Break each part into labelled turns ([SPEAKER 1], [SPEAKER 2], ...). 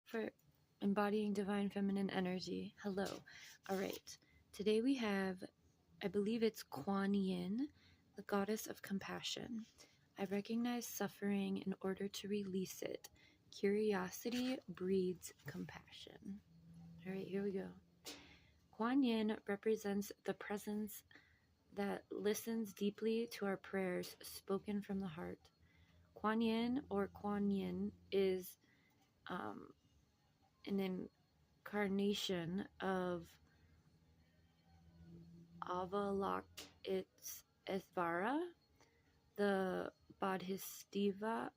[SPEAKER 1] for embodying divine feminine energy. Hello. All right. Today we have, I believe it's Quan, the goddess of compassion. I recognize suffering in order to release it. Curiosity breeds compassion. All right, here we go. Quan Yin represents the presence that listens deeply to our prayers spoken from the heart. Quan Yin or Quan Yin is an incarnation of Avalokitesvara, the Bodhisattva,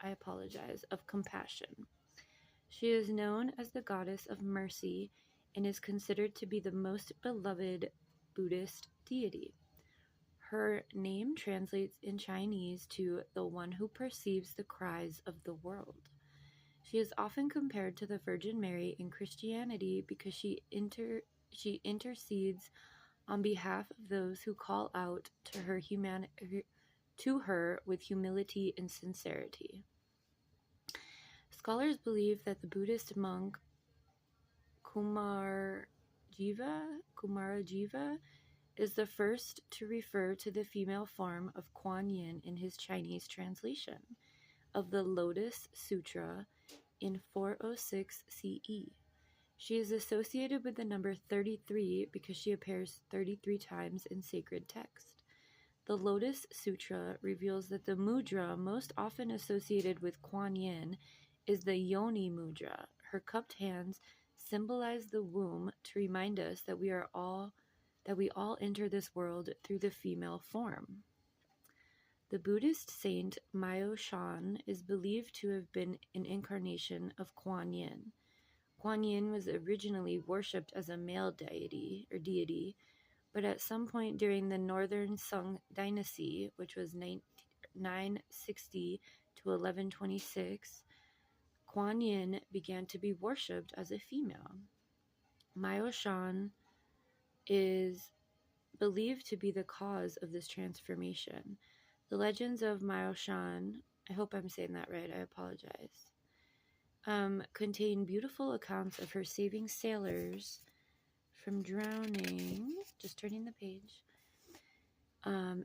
[SPEAKER 1] I apologize, of compassion. She is known as the goddess of mercy and is considered to be the most beloved Buddhist deity. Her name translates in Chinese to the one who perceives the cries of the world. She is often compared to the Virgin Mary in Christianity because she intercedes on behalf of those who call out to her with humility and sincerity. Scholars believe that the Buddhist monk Kumarajiva is the first to refer to the female form of Quan Yin in his Chinese translation of the Lotus Sutra in 406 CE. She is associated with the number 33 because she appears 33 times in sacred text. The Lotus Sutra reveals that the mudra most often associated with Quan Yin is the Yoni mudra. Her cupped hands symbolize the womb to remind us that we all enter this world through the female form. The Buddhist saint Myo Shan is believed to have been an incarnation of Quan Yin. Quan Yin was originally worshipped as a male deity, but at some point during the Northern Sung dynasty, which was 960 to 1126, Quan Yin began to be worshipped as a female. Myo Shan is believed to be the cause of this transformation. The legends of Myo Shan, I hope I'm saying that right, I apologize, contain beautiful accounts of her saving sailors from drowning, just turning the page,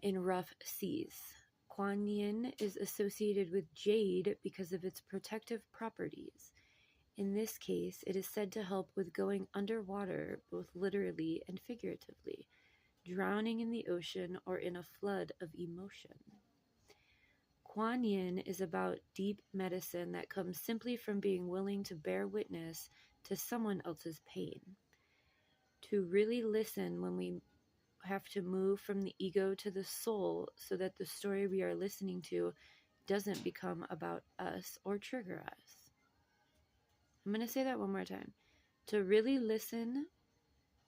[SPEAKER 1] in rough seas. Quan Yin is associated with jade because of its protective properties. In this case, it is said to help with going underwater, both literally and figuratively, drowning in the ocean or in a flood of emotion. Quan Yin is about deep medicine that comes simply from being willing to bear witness to someone else's pain. To really listen when we have to move from the ego to the soul so that the story we are listening to doesn't become about us or trigger us. I'm going to say that one more time. To really listen,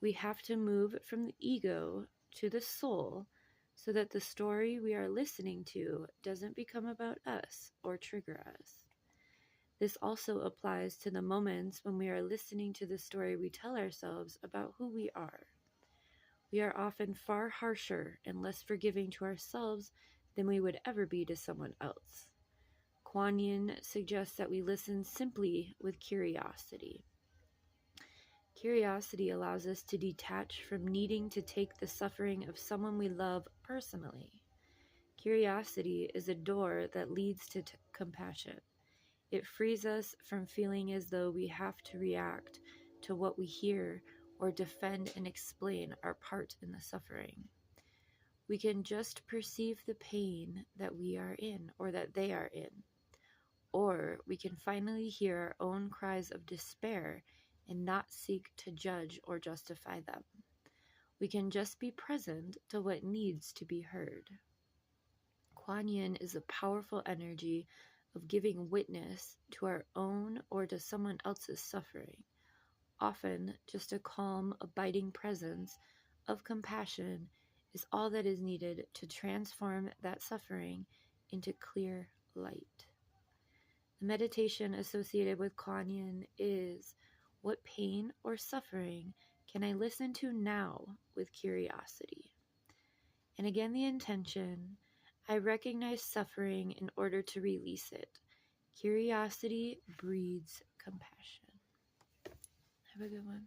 [SPEAKER 1] we have to move from the ego to the soul so that the story we are listening to doesn't become about us or trigger us. This also applies to the moments when we are listening to the story we tell ourselves about who we are. We are often far harsher and less forgiving to ourselves than we would ever be to someone else. Quan Yin suggests that we listen simply with curiosity. Curiosity allows us to detach from needing to take the suffering of someone we love personally. Curiosity is a door that leads to compassion. It frees us from feeling as though we have to react to what we hear or defend and explain our part in the suffering. We can just perceive the pain that we are in or that they are in. Or we can finally hear our own cries of despair and not seek to judge or justify them. We can just be present to what needs to be heard. Quan Yin is a powerful energy of giving witness to our own or to someone else's suffering. Often, just a calm, abiding presence of compassion is all that is needed to transform that suffering into clear light. The meditation associated with Quan Yin is, what pain or suffering can I listen to now with curiosity? And again, the intention, I recognize suffering in order to release it. Curiosity breeds compassion. Have a good one.